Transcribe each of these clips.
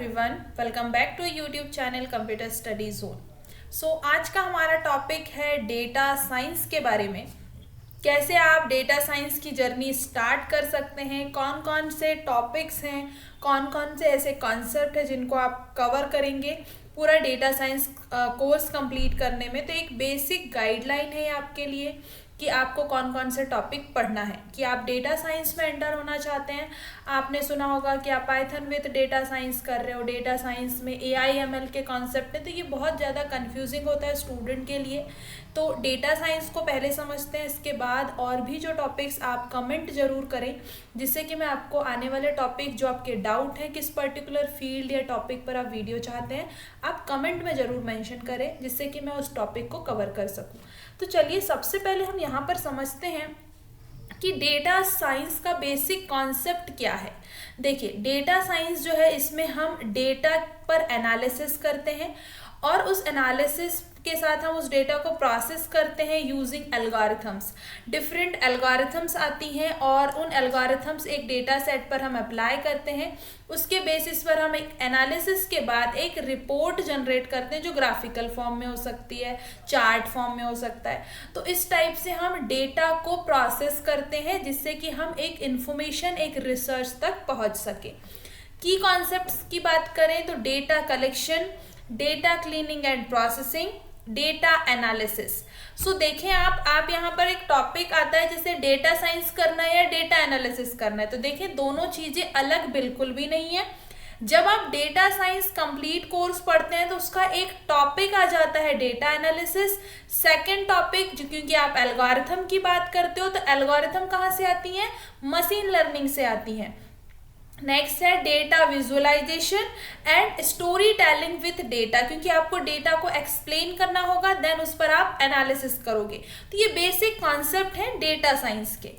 Everyone, welcome back to YouTube channel computer study zone. आज का हमारा टॉपिक है डेटा साइंस के बारे में। कैसे आप डेटा साइंस की जर्नी स्टार्ट कर सकते हैं, कौन कौन से टॉपिक्स हैं, कौन कौन से ऐसे कॉन्सेप्ट हैं जिनको आप कवर करेंगे पूरा डेटा साइंस कोर्स कंप्लीट करने में। तो एक बेसिक गाइडलाइन है आपके लिए कि आपको कौन कौन से टॉपिक पढ़ना है। कि आप डेटा साइंस में एंटर होना चाहते हैं, आपने सुना होगा कि आप पाइथन विद डेटा साइंस कर रहे हो, डेटा साइंस में AI/ML के कॉन्सेप्ट है, तो ये बहुत ज़्यादा कंफ्यूजिंग होता है स्टूडेंट के लिए। तो डेटा साइंस को पहले समझते हैं, इसके बाद और भी जो टॉपिक्स आप कमेंट जरूर करें, जिससे कि मैं आपको आने वाले टॉपिक जो आपके डाउट है किस पर्टिकुलर फील्ड या टॉपिक पर आप वीडियो चाहते हैं, आप कमेंट में ज़रूर मेंशन करें, जिससे कि मैं उस टॉपिक को कवर कर सकूं। तो चलिए सबसे पहले हम यहाँ पर समझते हैं कि डेटा साइंस का बेसिक कॉन्सेप्ट क्या है। देखिए, डेटा साइंस जो है, इसमें हम डेटा पर एनालिसिस करते हैं और उस एनालिसिस के साथ हम उस डेटा को प्रोसेस करते हैं यूजिंग एल्गोरिथम्स। डिफरेंट एल्गोरिथम्स आती हैं और उन एल्गोरिथम्स एक डेटा सेट पर हम अप्लाई करते हैं। उसके बेसिस पर हम एक एनालिसिस के बाद एक रिपोर्ट जनरेट करते हैं, जो ग्राफिकल फॉर्म में हो सकती है, चार्ट फॉर्म में हो सकता है। तो इस टाइप से हम डेटा को प्रोसेस करते हैं, जिससे कि हम एक इंफॉर्मेशन, एक रिसर्च तक पहुंच सके। की कॉन्सेप्ट्स की बात करें तो data collection, data cleaning and processing, data analysis. देखें आप यहाँ पर एक टॉपिक आता है जैसे डेटा साइंस करना है या डेटा एनालिसिस करना है, तो देखें दोनों चीजें अलग बिल्कुल भी नहीं है। जब आप डेटा साइंस कंप्लीट कोर्स पढ़ते हैं तो उसका एक टॉपिक आ जाता है डेटा एनालिसिस। सेकंड टॉपिक, क्योंकि आप एल्गोरिथम की बात करते हो, तो एल्गोरिथम कहाँ से आती हैं? मशीन लर्निंग से आती हैं। नेक्स्ट है data visualization and story telling with data, क्योंकि आपको डेटा को एक्सप्लेन करना होगा, देन उस पर आप एनालिसिस करोगे। तो ये बेसिक कॉन्सेप्ट है डेटा साइंस के।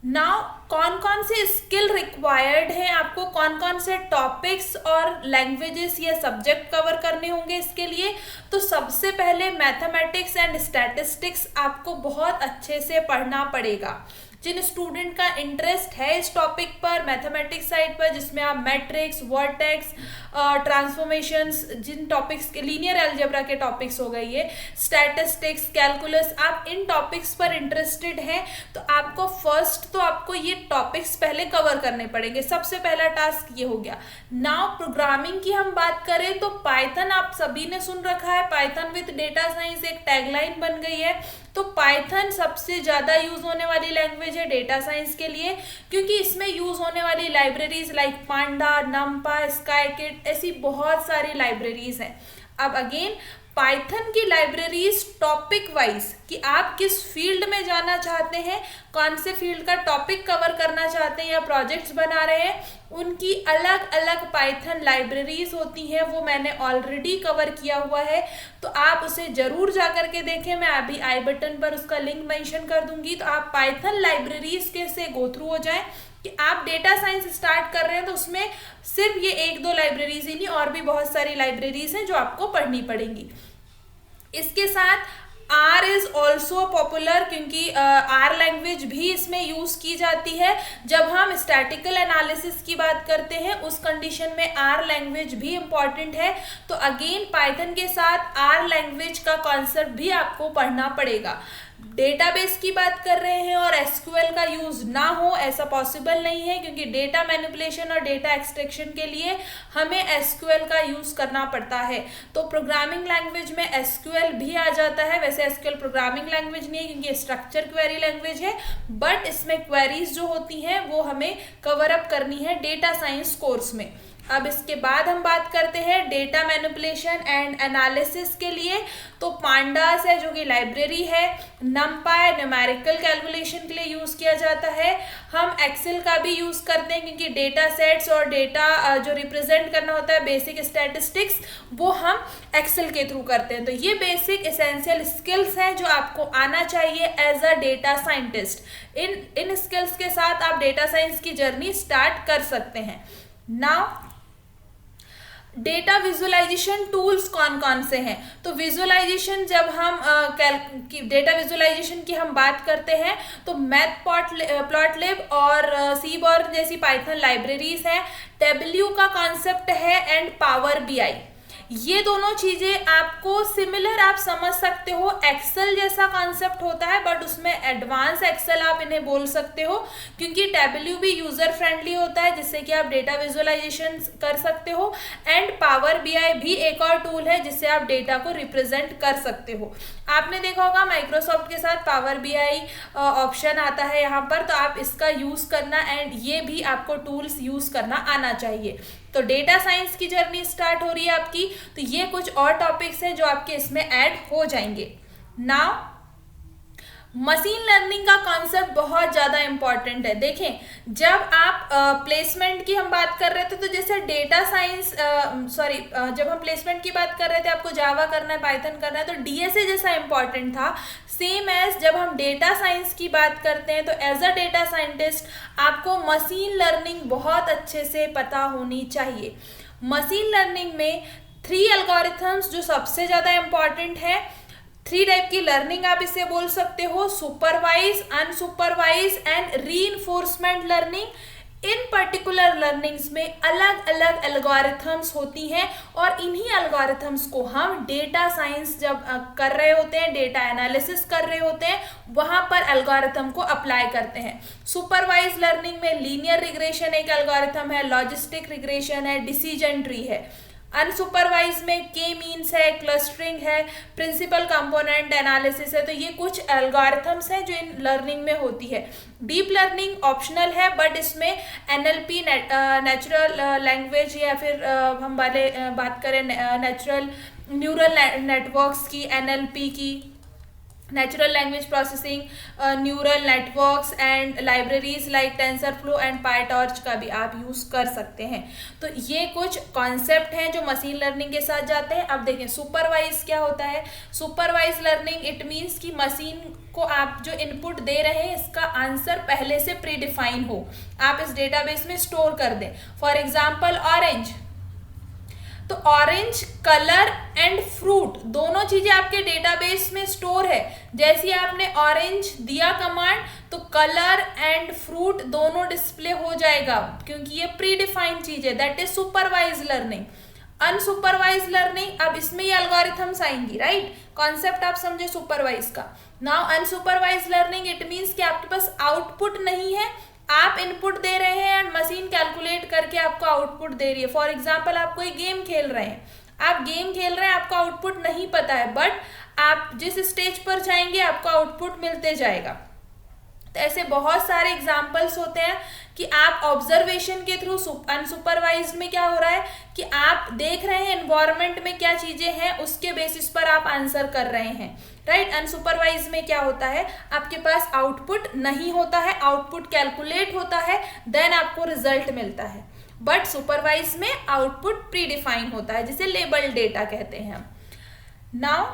नाउ कौन कौन से स्किल रिक्वायर्ड हैं, आपको कौन कौन से टॉपिक्स और लैंग्वेजेस या सब्जेक्ट कवर करने होंगे इसके लिए। तो सबसे पहले मैथमेटिक्स एंड स्टैटिस्टिक्स आपको बहुत अच्छे से पढ़ना पड़ेगा। जिन स्टूडेंट का इंटरेस्ट है इस टॉपिक पर, मैथमेटिक्स साइड पर, जिसमें आप मैट्रिक्स, वर्टेक्स, ट्रांसफॉर्मेशंस, जिन टॉपिक्स के, लीनियर अलजेब्रा के टॉपिक्स हो गए, ये स्टैटिस्टिक्स, कैलकुलस, आप इन टॉपिक्स पर इंटरेस्टेड हैं तो आपको फर्स्ट तो आपको ये टॉपिक्स पहले कवर करने पड़ेंगे। सबसे पहला टास्क ये हो गया। नाउ प्रोग्रामिंग की हम बात करें तो पाइथन आप सभी ने सुन रखा है, पाइथन विद डेटा साइंस एक टैगलाइन बन गई है। तो पाइथन सबसे ज्यादा यूज होने वाली लैंग्वेज है डेटा साइंस के लिए, क्योंकि इसमें यूज होने वाली लाइब्रेरीज लाइक पांडा, नमपा, स्काईकिट, ऐसी बहुत सारी लाइब्रेरीज हैं। अब अगेन पाइथन की लाइब्रेरीज टॉपिक वाइज, कि आप किस फील्ड में जाना चाहते हैं, कौन से फील्ड का टॉपिक कवर करना चाहते हैं या प्रोजेक्ट्स बना रहे हैं, उनकी अलग अलग पाइथन लाइब्रेरीज होती हैं। वो मैंने ऑलरेडी कवर किया हुआ है, तो आप उसे जरूर जा करके देखें। मैं अभी आई बटन पर उसका लिंक मेंशन कर दूंगी, तो आप पाइथन लाइब्रेरीज के से गो थ्रू हो जाएं। कि आप डेटा साइंस स्टार्ट कर रहे हैं तो उसमें सिर्फ ये एक दो लाइब्रेरीज ही नहीं, और भी बहुत सारी लाइब्रेरीज हैं जो आपको पढ़नी पड़ेंगी। इसके साथ R इज ऑल्सो पॉपुलर, क्योंकि R लैंग्वेज भी इसमें यूज की जाती है। जब हम स्टैटिकल एनालिसिस की बात करते हैं उस कंडीशन में R लैंग्वेज भी इंपॉर्टेंट है। तो अगेन पाइथन के साथ R लैंग्वेज का कॉन्सेप्ट भी आपको पढ़ना पड़ेगा। डेटाबेस की बात कर रहे हैं और SQL का यूज ना हो ऐसा पॉसिबल नहीं है, क्योंकि डेटा मैनिपुलेशन और डेटा एक्सट्रैक्शन के लिए हमें SQL का यूज करना पड़ता है। तो प्रोग्रामिंग लैंग्वेज में SQL भी आ जाता है। वैसे SQL प्रोग्रामिंग लैंग्वेज नहीं है, क्योंकि स्ट्रक्चर क्वेरी लैंग्वेज है, बट इसमें क्वेरीज जो होती हैं वो हमें कवर अप करनी है डेटा साइंस कोर्स में। अब इसके बाद हम बात करते हैं डेटा मैनिपुलेशन एंड एनालिसिस के लिए। तो पांडास है जो कि लाइब्रेरी है, नमपाई न्यूमेरिकल कैलकुलेशन के लिए यूज किया जाता है। हम एक्सेल का भी यूज करते हैं, क्योंकि डेटा सेट्स और डेटा जो रिप्रेजेंट करना होता है, बेसिक स्टैटिस्टिक्स, वो हम एक्सेल के थ्रू करते हैं। तो ये बेसिक एसेंशियल स्किल्स हैं जो आपको आना चाहिए एज अ डेटा साइंटिस्ट। इन स्किल्स के साथ आप डेटा साइंस की जर्नी स्टार्ट कर सकते हैं। नाउ डेटा विजुअलाइजेशन टूल्स कौन कौन से हैं? तो विजुअलाइजेशन, जब हम डेटा विजुअलाइजेशन की हम बात करते हैं तो मैटप्लॉटलिब और सीबॉर्न जैसी पाइथन लाइब्रेरीज हैं, टेबल्यू का कॉन्सेप्ट है एंड पावर बीआई। ये दोनों चीजें आपको सिमिलर आप समझ सकते हो, एक्सेल जैसा कॉन्सेप्ट होता है बट उसमें एडवांस एक्सेल आप इन्हें बोल सकते हो, क्योंकि टेबल्यू भी यूजर फ्रेंडली होता है जिससे कि आप डेटा विजुअलाइजेशन कर सकते हो, एंड पावर बीआई भी एक और टूल है जिससे आप डेटा को रिप्रेजेंट कर सकते हो। आपने देखा होगा माइक्रोसॉफ्ट के साथ पावर बीआई ऑप्शन आता है यहाँ पर, तो आप इसका यूज करना एंड ये भी आपको टूल्स यूज करना आना चाहिए। तो डेटा साइंस की जर्नी स्टार्ट हो रही है आपकी, तो ये कुछ और टॉपिक्स हैं जो आपके इसमें ऐड हो जाएंगे। नाउ मशीन लर्निंग का कॉन्सेप्ट बहुत ज़्यादा इंपॉर्टेंट है। देखें, जब आप प्लेसमेंट की हम बात कर रहे थे तो जैसे डेटा साइंस जब हम प्लेसमेंट की बात कर रहे थे, आपको जावा करना है, पाइथन करना है, तो डीएसए जैसा इंपॉर्टेंट था। सेम एज जब हम डेटा साइंस की बात करते हैं तो एज अ डेटा साइंटिस्ट आपको मशीन लर्निंग बहुत अच्छे से पता होनी चाहिए। मशीन लर्निंग में 3 एल्गोरिथम्स जो सबसे ज़्यादा इंपॉर्टेंट है, 3 टाइप की लर्निंग आप इसे बोल सकते हो, supervise, unsupervise and reinforcement learning. इन पर्टिकुलर लर्निंग्स में अलग अलग एल्गोरिथम्स होती हैं और इन्हीं एल्गोरिथम्स को हम डेटा साइंस जब कर रहे होते हैं, डेटा एनालिसिस कर रहे होते हैं, वहां पर एल्गोरिथम को अप्लाई करते हैं। सुपरवाइज लर्निंग में लीनियर रिग्रेशन एक एल्गोरिथम है, लॉजिस्टिक रिग्रेशन है, डिसीजन ट्री है। अनसुपरवाइज में के मीन्स है, क्लस्टरिंग है, प्रिंसिपल कंपोनेंट एनालिसिस है। तो ये कुछ एल्गोरिथम्स हैं जो इन लर्निंग में होती है। डीप लर्निंग ऑप्शनल है बट इसमें एनएलपी नेचुरल लैंग्वेज या फिर हम बात करें नेचुरल न्यूरल नेटवर्क्स की, एनएलपी की, natural language processing, neural networks and libraries like TensorFlow and PyTorch का भी आप यूज़ कर सकते हैं। तो ये कुछ कॉन्सेप्ट हैं जो मशीन लर्निंग के साथ जाते हैं। अब देखें सुपरवाइज क्या होता है। सुपरवाइज लर्निंग इट मीन्स कि मशीन को आप जो इनपुट दे रहे हैं इसका आंसर पहले से प्री डिफाइन हो, आप इस डेटाबेस में स्टोर कर दें। फॉर एग्जाम्पल ऑरेंज, तो ऑरेंज कलर एंड फ्रूट दोनों चीजें आपके डेटाबेस में स्टोर है। जैसे ही आपने ऑरेंज दिया कमांड तो कलर एंड फ्रूट दोनों डिस्प्ले हो जाएगा, क्योंकि ये प्री डिफाइंड चीज है, that is supervise learning. Unsupervise learning, अब इसमें ये एल्गोरिथम्स आएंगी, राइट। कॉन्सेप्ट आप समझे सुपरवाइज का। Now unsupervise learning it means कि आपके पास आउटपुट नहीं है, आप इनपुट दे रहे हैं एंड मशीन कैलकुलेट करके आपको आउटपुट दे रही है। फॉर एग्जांपल आप कोई गेम खेल रहे हैं, आपको आउटपुट नहीं पता है बट आप जिस स्टेज पर जाएंगे आपको आउटपुट मिलते जाएगा। तो ऐसे बहुत सारे एग्जाम्पल्स होते हैं कि आप ऑब्जर्वेशन के थ्रू, अनसुपरवाइज में क्या हो रहा है कि आप देख रहे हैं एनवायरनमेंट में क्या चीजें हैं, उसके बेसिस पर आप आंसर कर रहे हैं, राइट। अनसुपरवाइज में क्या होता है, आपके पास आउटपुट नहीं होता है, आउटपुट कैलकुलेट होता है, देन आपको रिजल्ट मिलता है। बट सुपरवाइज में आउटपुट प्री डिफाइन होता है, जिसे लेबल्ड डेटा कहते हैं हम। नाउ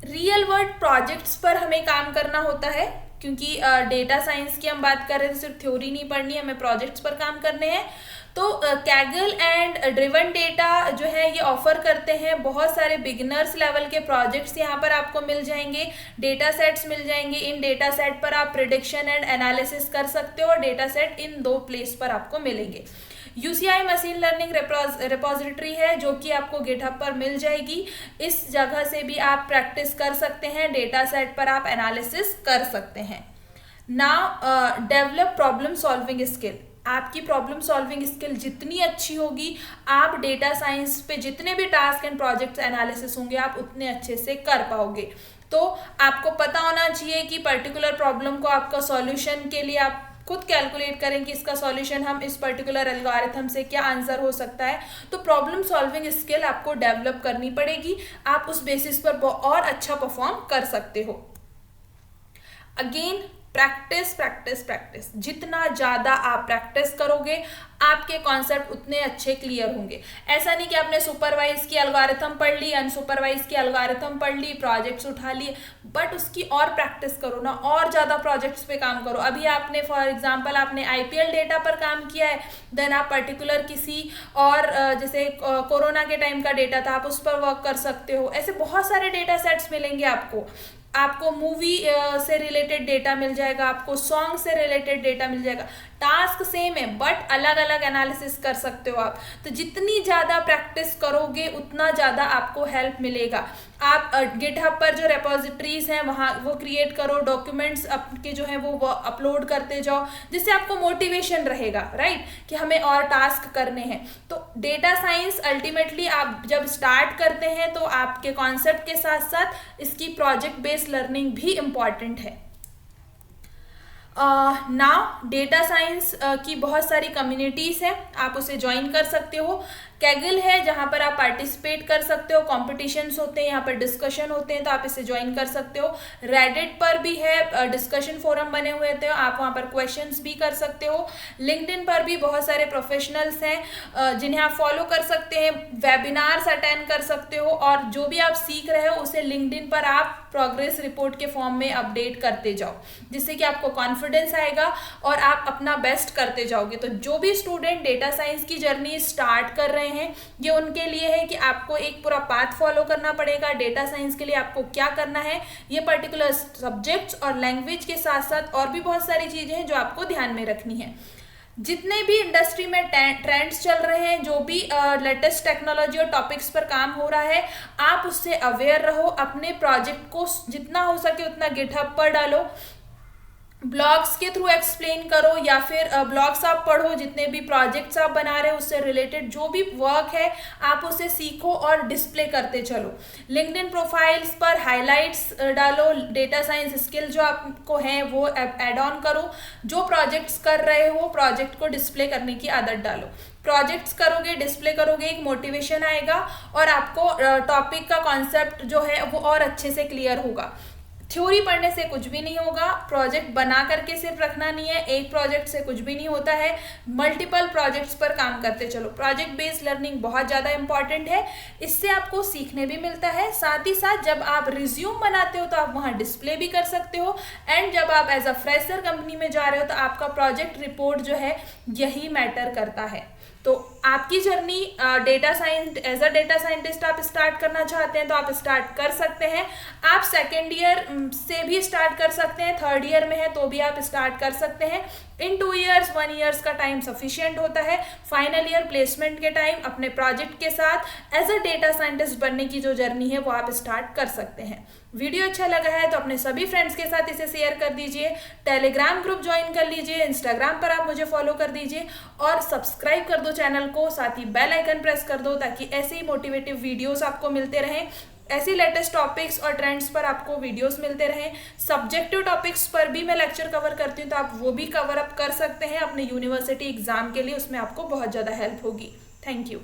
रियल वर्ल्ड प्रोजेक्ट्स पर हमें काम करना होता है, क्योंकि डेटा साइंस की हम बात कर रहे हैं, सिर्फ थ्योरी नहीं पढ़नी, हमें प्रोजेक्ट्स पर काम करने हैं। तो कैगल एंड ड्रिवन डेटा जो है ये ऑफर करते हैं बहुत सारे बिगिनर्स लेवल के प्रोजेक्ट्स यहाँ पर आपको मिल जाएंगे, डेटा सेट्स मिल जाएंगे। इन डेटा सेट पर आप प्रिडिक्शन एंड एनालिसिस कर सकते हो और डेटा सेट इन 2 प्लेस पर आपको मिलेंगे। UCI मशीन लर्निंग रिपोजिटरी है जो कि आपको गिटहब पर मिल जाएगी। इस जगह से भी आप प्रैक्टिस कर सकते हैं, डेटा सेट पर आप एनालिसिस कर सकते हैं। Now develop problem solving skill. आपकी प्रॉब्लम सॉल्विंग स्किल जितनी अच्छी होगी, आप डेटा साइंस पे जितने भी टास्क एंड प्रोजेक्ट्स एनालिसिस होंगे आप उतने अच्छे से कर पाओगे। तो आपको पता होना चाहिए कि पर्टिकुलर प्रॉब्लम को आपका सॉल्यूशन के लिए आप खुद कैलकुलेट करें कि इसका सॉल्यूशन हम इस पर्टिकुलर एल्गोरिथम से क्या आंसर हो सकता है। तो प्रॉब्लम सॉल्विंग स्किल आपको डेवलप करनी पड़ेगी, आप उस बेसिस पर और अच्छा परफॉर्म कर सकते हो। अगेन प्रैक्टिस प्रैक्टिस प्रैक्टिस, जितना ज़्यादा आप प्रैक्टिस करोगे आपके कॉन्सेप्ट उतने अच्छे क्लियर होंगे। ऐसा नहीं कि आपने सुपरवाइज की एल्गोरिथम पढ़ ली, अनसुपरवाइज की एल्गोरिथम पढ़ ली, प्रोजेक्ट्स उठा लिए, बट उसकी और प्रैक्टिस करो ना, और ज़्यादा प्रोजेक्ट्स पे काम करो। अभी आपने फॉर एग्जांपल आपने आईपीएल डेटा पर काम किया है, देन आप पर्टिकुलर किसी और जैसे कोरोना के टाइम का डेटा था, आप उस पर वर्क कर सकते हो। ऐसे बहुत सारे डेटा सेट्स मिलेंगे आपको मूवी से रिलेटेड डेटा मिल जाएगा, आपको सॉन्ग से रिलेटेड डेटा मिल जाएगा। टास्क सेम है बट अलग अलग एनालिसिस कर सकते हो आप। तो जितनी ज़्यादा प्रैक्टिस करोगे उतना ज़्यादा आपको हेल्प मिलेगा। आप गिटहब पर जो रेपोजिटरीज हैं वहाँ वो क्रिएट करो, डॉक्यूमेंट्स आपके जो हैं वो अपलोड करते जाओ, जिससे आपको मोटिवेशन रहेगा, राइट, कि हमें और टास्क करने हैं। तो डेटा साइंस अल्टीमेटली आप जब स्टार्ट करते हैं तो आपके कॉन्सेप्ट के साथ साथ इसकी प्रोजेक्ट बेस्ड लर्निंग भी इम्पॉर्टेंट है। नाउ डेटा साइंस की बहुत सारी कम्युनिटीज़ हैं, आप उसे ज्वाइन कर सकते हो। कैगल है जहाँ पर आप पार्टिसिपेट कर सकते हो, कॉम्पिटिशन्स होते हैं, यहाँ पर डिस्कशन होते हैं, तो आप इसे ज्वाइन कर सकते हो। रेडिट पर भी है, डिस्कशन फोरम बने हुए थे, आप वहाँ पर क्वेश्चंस भी कर सकते हो। लिंक्डइन पर भी बहुत सारे प्रोफेशनल्स हैं जिन्हें आप फॉलो कर सकते हैं, वेबिनार्स अटेंड कर सकते हो, और जो भी आप सीख रहे हो उसे लिंक्डइन पर आप प्रोग्रेस रिपोर्ट के फॉर्म में अपडेट करते जाओ, जिससे कि आपको कॉन्फिडेंस आएगा और आप अपना बेस्ट करते जाओगे। तो जो भी स्टूडेंट डेटा साइंस की जर्नी स्टार्ट कर रहे हैं, ये उनके लिए है कि आपको एक पूरा पाथ फॉलो करना पड़ेगा। डेटा साइंस के लिए आपको क्या करना है, ये पर्टिकुलर सब्जेक्ट्स और लैंग्वेज के साथ साथ और भी बहुत सारी चीजें हैं जो आपको ध्यान में रखनी है। जितने भी इंडस्ट्री में ट्रेंड्स चल रहे हैं, जो भी लेटेस्ट टेक्नोलॉजी और टॉपिक्स पर काम हो रहा है, आप उससे अवेयर रहो। अपने प्रोजेक्ट को जितना हो सके उतना गिटहब पर डालो, ब्लॉग्स के थ्रू एक्सप्लेन करो, या फिर ब्लॉग्स आप पढ़ो, जितने भी प्रोजेक्ट्स आप बना रहे हो उससे रिलेटेड जो भी वर्क है आप उसे सीखो और डिस्प्ले करते चलो। लिंक्डइन प्रोफाइल्स पर हाइलाइट्स डालो, डेटा साइंस स्किल जो आपको हैं वो ऐड ऑन करो। जो प्रोजेक्ट्स कर रहे हो प्रोजेक्ट को डिस्प्ले करने की आदत डालो। प्रोजेक्ट्स करोगे, डिस्प्ले करोगे, एक मोटिवेशन आएगा और आपको टॉपिक का कॉन्सेप्ट जो है वो और अच्छे से क्लियर होगा। थ्योरी पढ़ने से कुछ भी नहीं होगा, प्रोजेक्ट बना करके सिर्फ रखना नहीं है, एक प्रोजेक्ट से कुछ भी नहीं होता है, मल्टीपल प्रोजेक्ट्स पर काम करते चलो। प्रोजेक्ट बेस्ड लर्निंग बहुत ज़्यादा इंपॉर्टेंट है, इससे आपको सीखने भी मिलता है, साथ ही साथ जब आप रिज्यूम बनाते हो तो आप वहाँ डिस्प्ले भी कर सकते हो, एंड जब आप एज अ फ्रेशर कंपनी में जा रहे हो तो आपका प्रोजेक्ट रिपोर्ट जो है यही मैटर करता है। तो आपकी journey data science as a data scientist आप स्टार्ट करना चाहते हैं तो आप स्टार्ट कर सकते हैं। आप सेकेंड ईयर से भी स्टार्ट कर सकते हैं, थर्ड ईयर में है तो भी आप स्टार्ट कर सकते हैं। इन 2 इयर्स 1 ईयर्स का टाइम सफिशिएंट होता है। फाइनल ईयर प्लेसमेंट के टाइम अपने प्रोजेक्ट के साथ एज अ डेटा साइंटिस्ट बनने की जो जर्नी है वो आप स्टार्ट कर सकते हैं। वीडियो अच्छा लगा है तो अपने सभी फ्रेंड्स के साथ इसे शेयर कर दीजिए, टेलीग्राम ग्रुप ज्वाइन कर लीजिए, इंस्टाग्राम पर आप मुझे फॉलो कर दीजिए और सब्सक्राइब कर दो चैनल को, साथ ही बेल आइकन प्रेस कर दो ताकि ऐसे ही मोटिवेटिव वीडियोस आपको मिलते रहें। ऐसी लेटेस्ट टॉपिक्स और ट्रेंड्स पर आपको वीडियोस मिलते रहें। सब्जेक्टिव टॉपिक्स पर भी मैं लेक्चर कवर करती हूँ तो आप वो भी कवर अप कर सकते हैं अपने यूनिवर्सिटी एग्जाम के लिए, उसमें आपको बहुत ज़्यादा हेल्प होगी। Thank you.